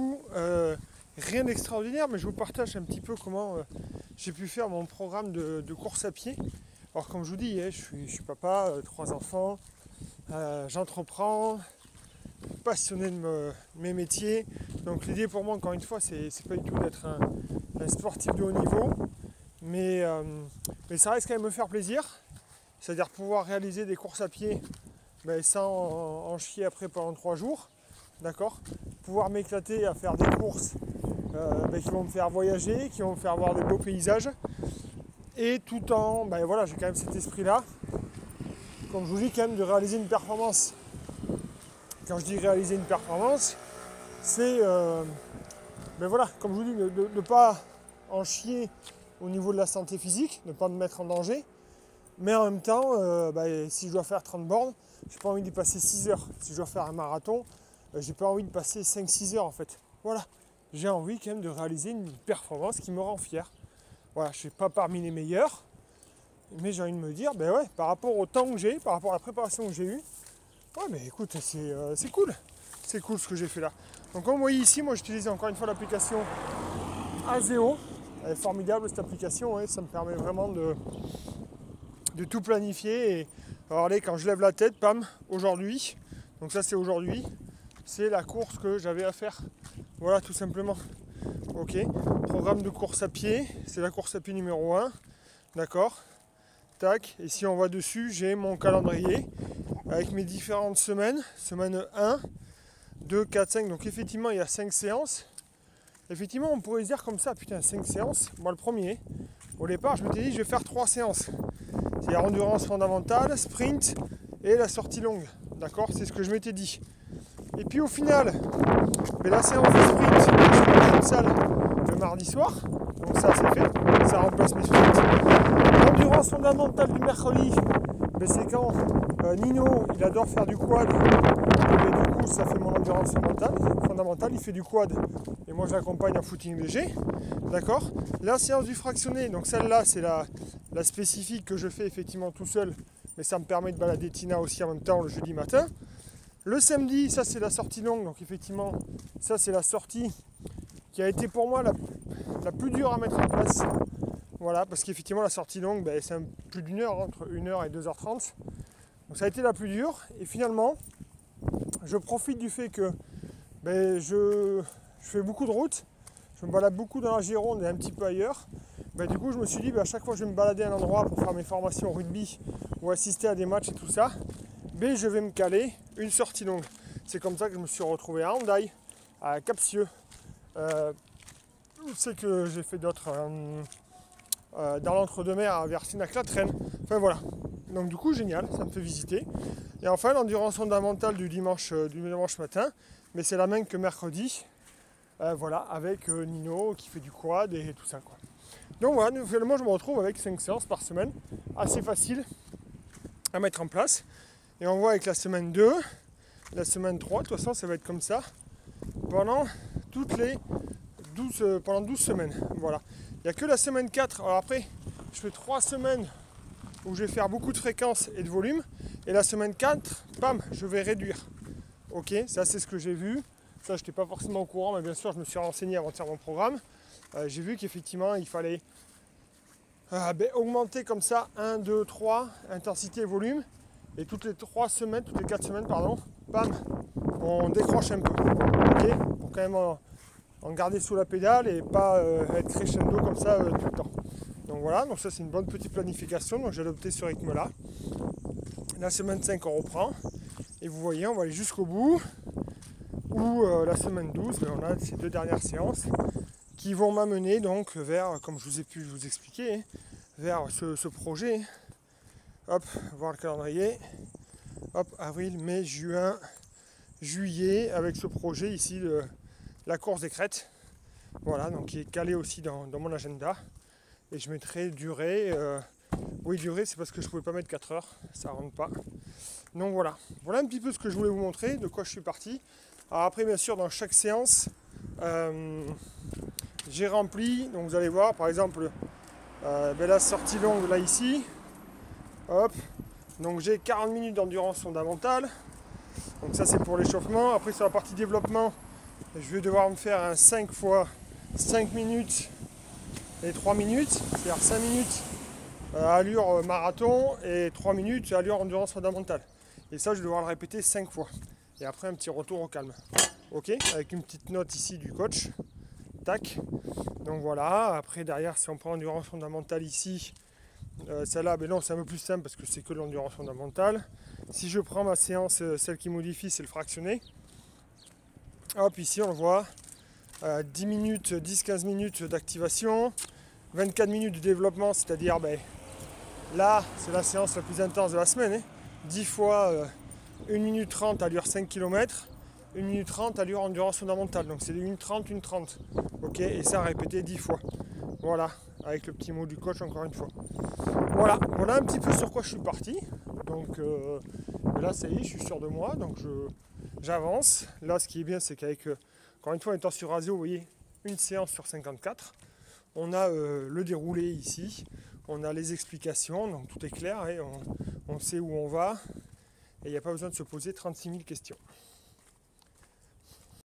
coup, rien d'extraordinaire, mais je vous partage un petit peu comment j'ai pu faire mon programme de course à pied. Alors comme je vous dis, je suis papa, 3 enfants, j'entreprends, passionné de mes métiers. Donc l'idée pour moi, encore une fois, c'est pas du tout d'être un sportif de haut niveau, mais ça reste quand même me faire plaisir, c'est-à-dire pouvoir réaliser des courses à pied sans en chier après pendant 3 jours, d'accord, pouvoir m'éclater à faire des courses qui vont me faire voyager, qui vont me faire voir des beaux paysages, et tout en, voilà, j'ai quand même cet esprit-là, comme je vous dis, quand même de réaliser une performance. Quand je dis réaliser une performance, c'est, voilà, comme je vous dis, de ne pas en chier au niveau de la santé physique, de ne pas me mettre en danger, mais en même temps, si je dois faire 30 bornes, j'ai pas envie d'y passer 6 heures. Si je dois faire un marathon, j'ai pas envie de passer 5-6 heures en fait. Voilà, j'ai envie quand même de réaliser une performance qui me rend fier. Voilà, je ne suis pas parmi les meilleurs, mais j'ai envie de me dire, par rapport au temps que j'ai, par rapport à la préparation que j'ai eue, ouais, mais écoute, c'est cool. C'est cool ce que j'ai fait là. Donc comme vous voyez ici, moi j'utilise encore une fois l'application Azeo. Elle est formidable cette application, ça me permet vraiment de tout planifier. Et regardez, quand je lève la tête, pam, aujourd'hui, donc ça c'est aujourd'hui, c'est la course que j'avais à faire. Voilà, tout simplement. Ok, programme de course à pied, c'est la course à pied numéro 1, d'accord. Tac, et si on va dessus, j'ai mon calendrier avec mes différentes semaines, semaine 1, 2, 4, 5, donc effectivement il y a 5 séances. Effectivement on pourrait se dire comme ça, putain 5 séances, moi le premier, au départ je m'étais dit je vais faire 3 séances. C'est endurance fondamentale, sprint et la sortie longue, d'accord, c'est ce que je m'étais dit. Et puis au final, la séance de sprint, je suis dans une salle le mardi soir, donc ça c'est fait, ça remplace mes sprints. L'endurance fondamentale du mercredi, c'est quand Nino, il adore faire du quad, et du coup ça fait mon endurance fondamentale, il fait du quad, et moi je l'accompagne en footing léger, d'accord. La séance du fractionné, donc celle-là c'est la spécifique que je fais effectivement tout seul, mais ça me permet de balader Tina aussi en même temps le jeudi matin. Le samedi, ça c'est la sortie longue, donc effectivement, ça c'est la sortie qui a été pour moi la plus dure à mettre en place. Voilà, parce qu'effectivement la sortie longue, c'est plus d'1 heure, entre 1 heure et 2h30. Donc ça a été la plus dure, et finalement, je profite du fait que je fais beaucoup de route, je me balade beaucoup dans la Gironde et un petit peu ailleurs. Du coup, je me suis dit, à chaque fois que je vais me balader à un endroit pour faire mes formations rugby ou assister à des matchs et tout ça, je vais me caler une sortie longue. C'est comme ça que je me suis retrouvé à Hendaye, à Capsieux. C'est que j'ai fait d'autres dans l'entre-deux-mers vers Sinac-la-Traîne. Enfin voilà. Donc du coup génial, ça me fait visiter. Et enfin l'endurance fondamentale du dimanche matin, mais c'est la même que mercredi. Voilà, avec Nino qui fait du quad et tout ça quoi. Donc voilà, finalement je me retrouve avec 5 séances par semaine, assez facile à mettre en place. Et on voit avec la semaine 2, la semaine 3, de toute façon ça va être comme ça pendant pendant 12 semaines. Voilà. Il n'y a que la semaine 4. Alors après, je fais 3 semaines où je vais faire beaucoup de fréquences et de volume. Et la semaine 4, bam, je vais réduire. Ok, ça c'est ce que j'ai vu. Ça, je n'étais pas forcément au courant, mais bien sûr, je me suis renseigné avant de faire mon programme. J'ai vu qu'effectivement, il fallait augmenter comme ça 1, 2, 3, intensité et volume. Et toutes les 4 semaines, pardon, bam, on décroche un peu. Ok, pour quand même en garder sous la pédale et pas être crescendo comme ça tout le temps. Donc voilà, donc ça c'est une bonne petite planification, donc j'ai adopté ce rythme-là. La semaine 5 on reprend, et vous voyez, on va aller jusqu'au bout, où la semaine 12, on a ces 2 dernières séances qui vont m'amener donc vers, comme je vous ai pu vous expliquer, vers ce projet. Hop, voir le calendrier. Hop, avril, mai, juin, juillet, avec ce projet ici de la course des crêtes. Voilà, donc qui est calé aussi dans mon agenda. Et je mettrai durée. Oui, durée, c'est parce que je ne pouvais pas mettre 4 heures, ça ne rentre pas. Donc voilà un petit peu ce que je voulais vous montrer, de quoi je suis parti. Alors après, bien sûr, dans chaque séance, j'ai rempli. Donc vous allez voir, par exemple, la sortie longue là ici. Hop, donc j'ai 40 minutes d'endurance fondamentale. Donc ça c'est pour l'échauffement. Après sur la partie développement, je vais devoir me faire un 5 fois 5 minutes et 3 minutes, c'est-à-dire 5 minutes allure marathon et 3 minutes allure endurance fondamentale. Et ça, je vais devoir le répéter 5 fois. Et après, un petit retour au calme. Ok, avec une petite note ici du coach. Tac. Donc voilà, après derrière, si on prend endurance fondamentale ici, celle-là, ben non, c'est un peu plus simple parce que c'est que l'endurance fondamentale. Si je prends ma séance, celle qui modifie, c'est le fractionné. Hop, ici on le voit, 10 minutes, 10-15 minutes d'activation, 24 minutes de développement, c'est-à-dire, ben, là, c'est la séance la plus intense de la semaine. 10 fois 1 minute 30 allure 5 km, 1 minute 30 allure endurance fondamentale. Donc c'est 1 minute 30, 1 30. Ok, et ça répété 10 fois. Voilà, avec le petit mot du coach encore une fois. Voilà un petit peu sur quoi je suis parti. Donc là, ça y est, je suis sûr de moi. Donc j'avance. Là, ce qui est bien, c'est qu'avec, encore une fois, en étant sur Rasio, vous voyez, une séance sur 54. On a le déroulé ici. On a les explications, donc tout est clair. Et on sait où on va. Et il n'y a pas besoin de se poser 36 000 questions.